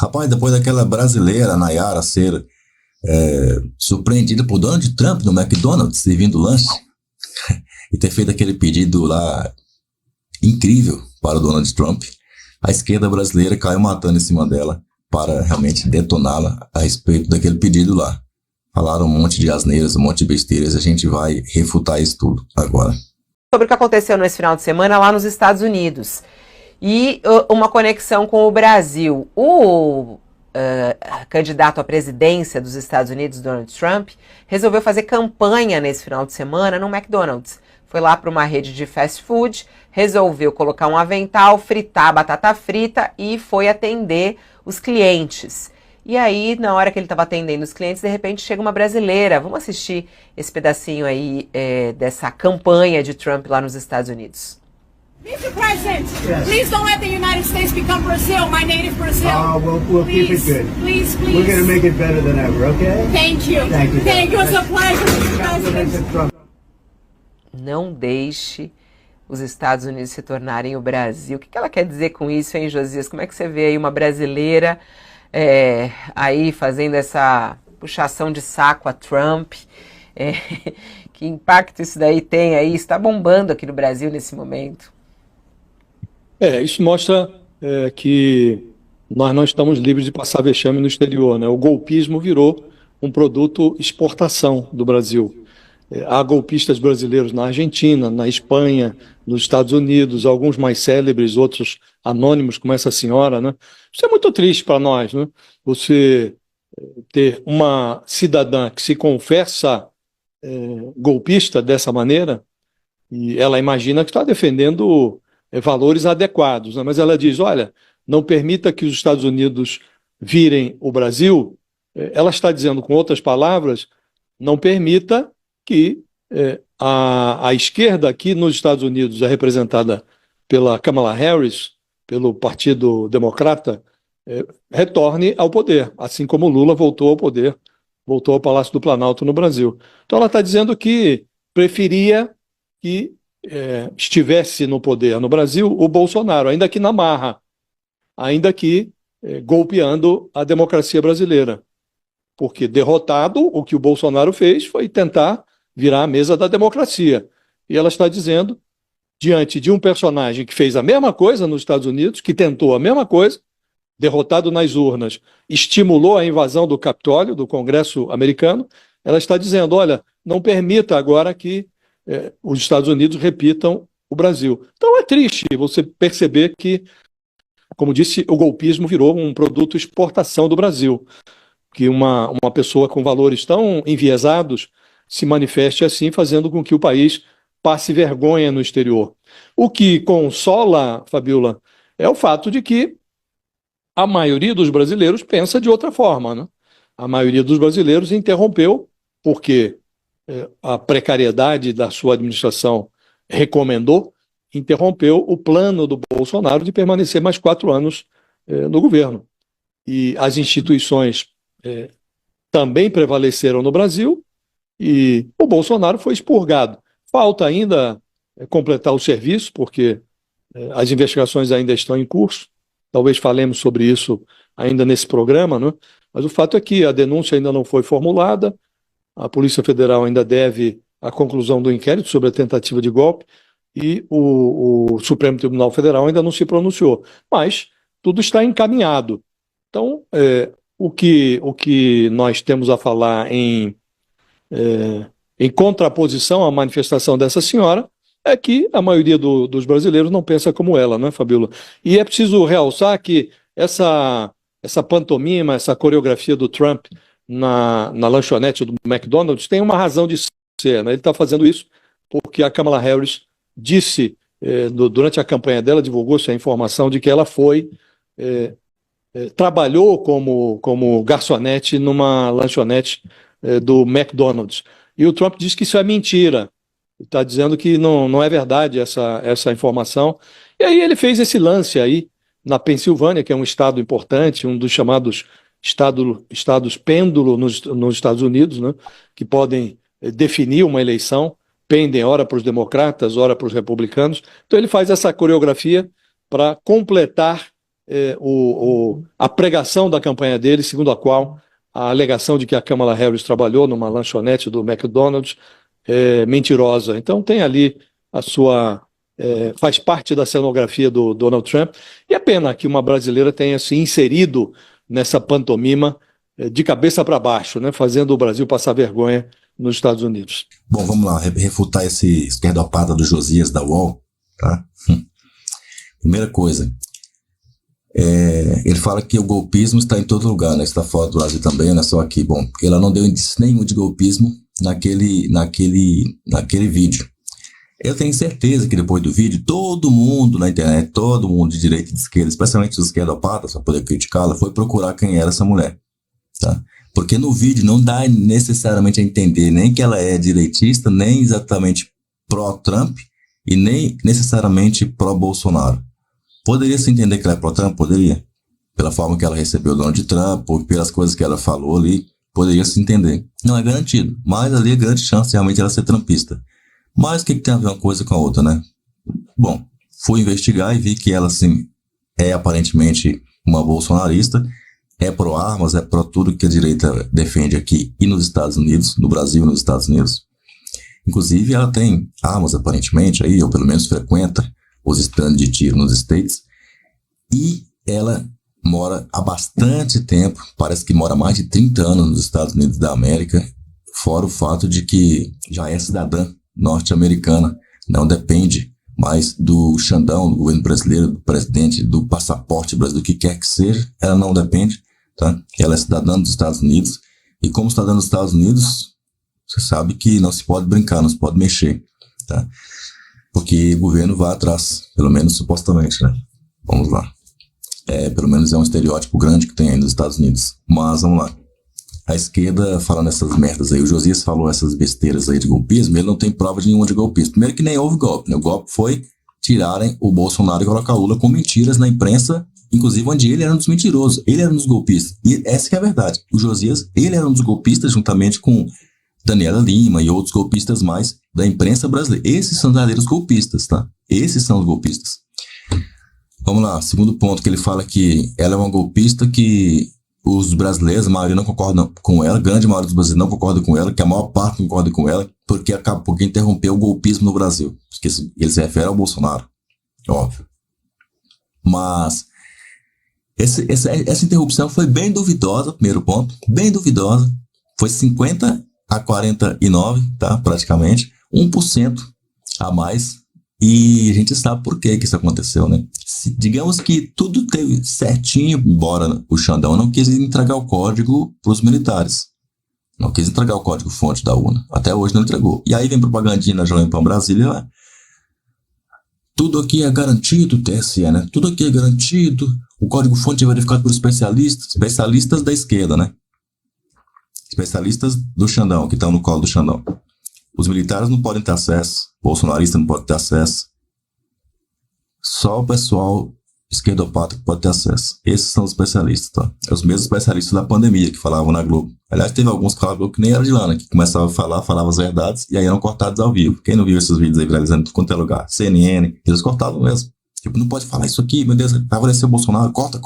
Rapaz, depois daquela brasileira, Nayara, ser surpreendida por Donald Trump no McDonald's, servindo lanche, e ter feito aquele pedido lá incrível para o Donald Trump, a esquerda brasileira caiu matando em cima dela para realmente detoná-la a respeito daquele pedido lá. Falaram um monte de asneiras, um monte de besteiras, a gente vai refutar isso tudo agora. Sobre o que aconteceu nesse final de semana lá nos Estados Unidos e uma conexão com o Brasil. O candidato à presidência dos Estados Unidos, Donald Trump, resolveu fazer campanha nesse final de semana no McDonald's. Foi lá para uma rede de fast food, resolveu colocar um avental, fritar batata frita e foi atender os clientes. E aí, na hora que ele estava atendendo os clientes, de repente chega uma brasileira. Vamos assistir esse pedacinho aí dessa campanha de Trump lá nos Estados Unidos. Mr. President, yes. Please don't let the United States become Brazil, my native Brazil. We'll keep it good. Please. We're going to make it better than ever, okay? Thank you. Thank you. It's a pleasure, Mr. President. Não deixe os Estados Unidos se tornarem o Brasil. O que ela quer dizer com isso, hein, Josias? Como é que você vê aí uma brasileira aí fazendo essa puxação de saco a Trump? Que impacto isso daí tem aí? Está bombando aqui no Brasil nesse momento. Isso mostra que nós não estamos livres de passar vexame no exterior, né? O golpismo virou um produto exportação do Brasil. Há golpistas brasileiros na Argentina, na Espanha, nos Estados Unidos, alguns mais célebres, outros anônimos, como essa senhora, né? Isso é muito triste para nós, né? Você ter uma cidadã que se confessa golpista dessa maneira, e ela imagina que está defendendo valores adequados, né? Mas ela diz, olha, não permita que os Estados Unidos virem o Brasil. Ela está dizendo, com outras palavras, não permita que a esquerda aqui nos Estados Unidos é representada pela Kamala Harris, pelo Partido Democrata, retorne ao poder, assim como Lula voltou ao poder, voltou ao Palácio do Planalto no Brasil. Então ela está dizendo que preferia que estivesse no poder no Brasil o Bolsonaro, ainda que na marra, ainda que golpeando a democracia brasileira. Porque derrotado, o que o Bolsonaro fez foi tentar virar a mesa da democracia. E ela está dizendo, diante de um personagem que fez a mesma coisa nos Estados Unidos, que tentou a mesma coisa, derrotado nas urnas, estimulou a invasão do Capitólio, do Congresso americano, ela está dizendo, olha, não permita agora que os Estados Unidos repitam o Brasil. Então é triste você perceber que, como disse, o golpismo virou um produto exportação do Brasil, que uma pessoa com valores tão enviesados se manifeste assim, fazendo com que o país passe vergonha no exterior. O que consola, Fabiola, é o fato de que a maioria dos brasileiros pensa de outra forma, né? A maioria dos brasileiros interrompeu, porque a precariedade da sua administração recomendou, interrompeu o plano do Bolsonaro de permanecer mais 4 anos no governo. E as instituições também prevaleceram no Brasil e o Bolsonaro foi expurgado. Falta ainda completar o serviço, porque as investigações ainda estão em curso. Talvez falemos sobre isso ainda nesse programa, né? Mas o fato é que a denúncia ainda não foi formulada, a Polícia Federal ainda deve a conclusão do inquérito sobre a tentativa de golpe e o Supremo Tribunal Federal ainda não se pronunciou. Mas tudo está encaminhado. Então, o que nós temos a falar em contraposição à manifestação dessa senhora é que a maioria dos brasileiros não pensa como ela, não é, Fabíola? E é preciso realçar que essa pantomima, essa coreografia do Trump na lanchonete do McDonald's tem uma razão de ser, né? Ele está fazendo isso porque a Kamala Harris disse, durante a campanha dela, divulgou-se a informação de que ela trabalhou como garçonete numa lanchonete do McDonald's. E o Trump disse que isso é mentira. Está dizendo que não é verdade essa informação. E aí ele fez esse lance aí na Pensilvânia, que é um estado importante, um dos chamados estados pêndulo nos Estados Unidos, né, que podem definir uma eleição, pendem ora para os democratas, ora para os republicanos. Então ele faz essa coreografia para completar a pregação da campanha dele, segundo a qual a alegação de que a Kamala Harris trabalhou numa lanchonete do McDonald's é mentirosa. Então tem ali a sua... faz parte da cenografia do Donald Trump, e é pena que uma brasileira tenha se inserido nessa pantomima de cabeça para baixo, né, fazendo o Brasil passar vergonha nos Estados Unidos. Bom, vamos lá, refutar esse esquerdopata do Josias da UOL, tá? Primeira coisa, ele fala que o golpismo está em todo lugar, né? Está fora do Brasil também, não é só aqui. Bom, ela não deu indício nenhum de golpismo naquele vídeo. Eu tenho certeza que depois do vídeo, todo mundo na internet, todo mundo de direita e de esquerda, especialmente os esquerdopatas, para poder criticá-la, foi procurar quem era essa mulher, tá? Porque no vídeo não dá necessariamente a entender nem que ela é direitista, nem exatamente pró-Trump e nem necessariamente pró-Bolsonaro. Poderia se entender que ela é pró-Trump? Poderia. Pela forma que ela recebeu o Donald Trump, ou pelas coisas que ela falou ali, poderia se entender. Não é garantido, mas ali é grande chance de realmente ela ser trumpista. Mas o que tem a ver uma coisa com a outra, né? Bom, fui investigar e vi que ela, sim, é aparentemente uma bolsonarista, é pró-armas, é pró tudo que a direita defende aqui e nos Estados Unidos, no Brasil e nos Estados Unidos. Inclusive, ela tem armas, aparentemente, aí, ou pelo menos frequenta os stands de tiro nos States, e ela mora há bastante tempo, parece que mora mais de 30 anos nos Estados Unidos da América, fora o fato de que já é cidadã norte-americana, não depende mais do Xandão, do governo brasileiro, do presidente, do passaporte brasileiro, do que quer que seja, ela não depende, tá? Ela é cidadã dos Estados Unidos, e como cidadã dos Estados Unidos, você sabe que não se pode brincar, não se pode mexer, tá? Porque o governo vai atrás, pelo menos supostamente, né? Vamos lá. Pelo menos é um estereótipo grande que tem aí nos Estados Unidos. Mas vamos lá. A esquerda falando essas merdas aí, o Josias falou essas besteiras aí de golpismo, ele não tem prova de nenhuma de golpismo. Primeiro que nem houve golpe, né? O golpe foi tirarem o Bolsonaro e colocar o Lula com mentiras na imprensa, inclusive onde ele era um dos mentirosos, ele era um dos golpistas. E essa que é a verdade. O Josias, ele era um dos golpistas juntamente com Daniela Lima e outros golpistas mais da imprensa brasileira. Esses são os verdadeiros golpistas, tá? Esses são os golpistas. Vamos lá, segundo ponto, que ele fala que ela é uma golpista que os brasileiros, a maioria não concordam com ela, a grande maioria dos brasileiros não concorda com ela, que a maior parte não concorda com ela, porque interrompeu o golpismo no Brasil. Porque ele se refere ao Bolsonaro, óbvio. Mas essa interrupção foi bem duvidosa, primeiro ponto, bem duvidosa. Foi 50 a 49, tá? Praticamente 1% a mais. E a gente sabe por que isso aconteceu, né? Digamos que tudo teve certinho, embora o Xandão não quis entregar o código para os militares. Não quis entregar o código-fonte da urna. Até hoje não entregou. E aí vem propagandinha na Jovem Pan Brasília. Tudo aqui é garantido, TSE, né? Tudo aqui é garantido. O código-fonte é verificado por especialistas da esquerda, né? Especialistas do Xandão, que estão no colo do Xandão. Os militares não podem ter acesso, o bolsonarista não pode ter acesso. Só o pessoal esquerdopata que pode ter acesso. Esses são os especialistas, tá? É os mesmos especialistas da pandemia que falavam na Globo. Aliás, teve alguns que falavam que nem era de lá, né? Que começavam a falar, falavam as verdades e aí eram cortados ao vivo. Quem não viu esses vídeos aí viralizando tudo quanto é lugar? CNN, eles cortavam mesmo. Tipo, não pode falar isso aqui, meu Deus, vai favorecer o Bolsonaro. Corta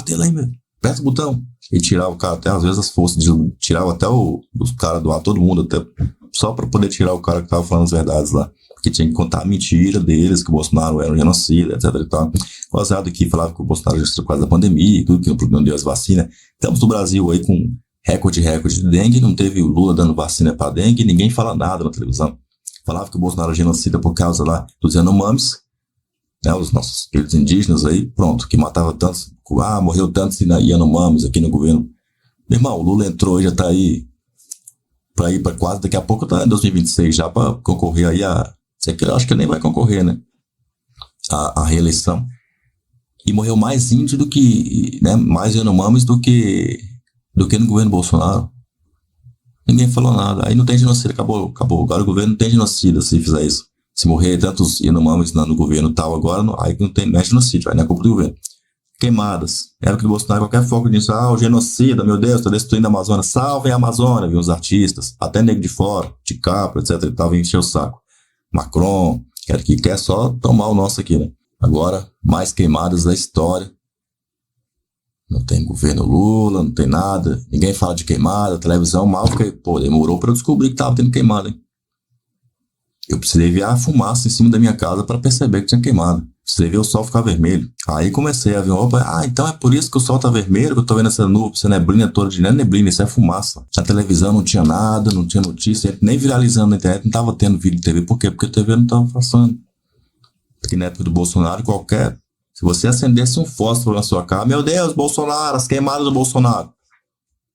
ele aí, meu. Aperta o botão. E tirava o cara até, às vezes, as forças, tirava até os caras do ar, todo mundo, até só para poder tirar o cara que tava falando as verdades lá. Porque tinha que contar a mentira deles, que o Bolsonaro era um genocida, etc e tal. O Azado aqui falava que o Bolsonaro já estava por causa da pandemia, tudo que não deu as vacinas. Estamos no Brasil aí com recorde de dengue, não teve o Lula dando vacina para dengue, ninguém fala nada na televisão. Falava que o Bolsonaro era genocida por causa lá dos Yanomamis, né, os nossos queridos indígenas aí, pronto, que matava tantos, morreu tantos Yanomamis aqui no governo. Meu irmão, o Lula entrou e já tá aí para ir para quase, daqui a pouco tá em 2026 já para concorrer aí eu acho que ele nem vai concorrer, né, a reeleição. E morreu mais índio do que, né, mais Yanomamis do que no governo Bolsonaro. Ninguém falou nada. Aí não tem genocídio, acabou. Agora o governo não tem genocídio se fizer isso. Se morrer tantos Yanomamis no governo tal agora, aí não é genocídio, aí não é culpa do governo. Queimadas. Era que o Bolsonaro, qualquer foco disso, o genocida, meu Deus, tá destruindo a Amazônia. Salvem a Amazônia, viu, os artistas, até nego de fora, DiCaprio, etc e tal, vem encher o saco. Macron, que quer só tomar o nosso aqui, né? Agora, mais queimadas da história Não tem governo Lula, não tem nada. Ninguém fala de queimada, televisão mal. Fiquei, pô, demorou pra eu descobrir que tava tendo queimada, hein? Eu precisei ver a fumaça em cima da minha casa para perceber que tinha queimado. Precisei ver o sol ficar vermelho. Aí comecei a ver, opa, então é por isso que o sol tá vermelho, que eu tô vendo essa nuvem, essa neblina toda de neblina, isso é fumaça. Na televisão não tinha nada, não tinha notícia, nem viralizando na internet, não tava tendo vídeo de TV. Por quê? Porque a TV não tava passando. Porque na época do Bolsonaro, se você acendesse um fósforo na sua casa, meu Deus, Bolsonaro, as queimadas do Bolsonaro.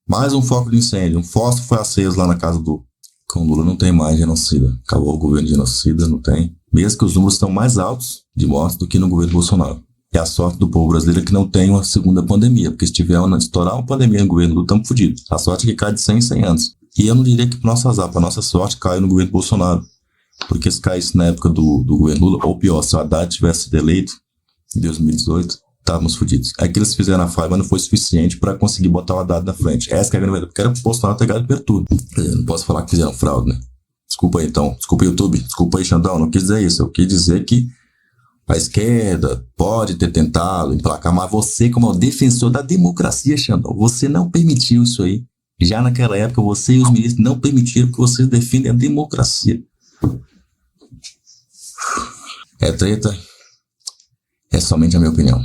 Mais um foco de incêndio, um fósforo foi aceso lá na casa do... Com o Lula não tem mais genocida. Acabou o governo de genocida, não tem. Mesmo que os números estão mais altos de mortes do que no governo Bolsonaro. É a sorte do povo brasileiro que não tem uma segunda pandemia. Porque se tiver estourar uma pandemia no governo Lula, estamos fodidos. A sorte é que cai de 100 em 100 anos. E eu não diria que para nosso azar, para nossa sorte, caiu no governo Bolsonaro. Porque se caísse na época do governo Lula, ou pior, se o Haddad tivesse sido eleito em 2018, estávamos fodidos. Aí que eles fizeram a falha, mas não foi suficiente para conseguir botar o Haddad na frente. Essa que é a grande verdade. Porque era o Bolsonaro ter ganhado per tudo. Eu não posso falar que fizeram fraude, né? Desculpa aí, então. Desculpa, YouTube. Desculpa aí, Xandão. Não quis dizer isso. Eu quis dizer que a esquerda pode ter tentado emplacar, mas você, como é o defensor da democracia, Xandão, você não permitiu isso aí. Já naquela época, você e os ministros não permitiram que vocês defendem a democracia. É treta. É somente a minha opinião.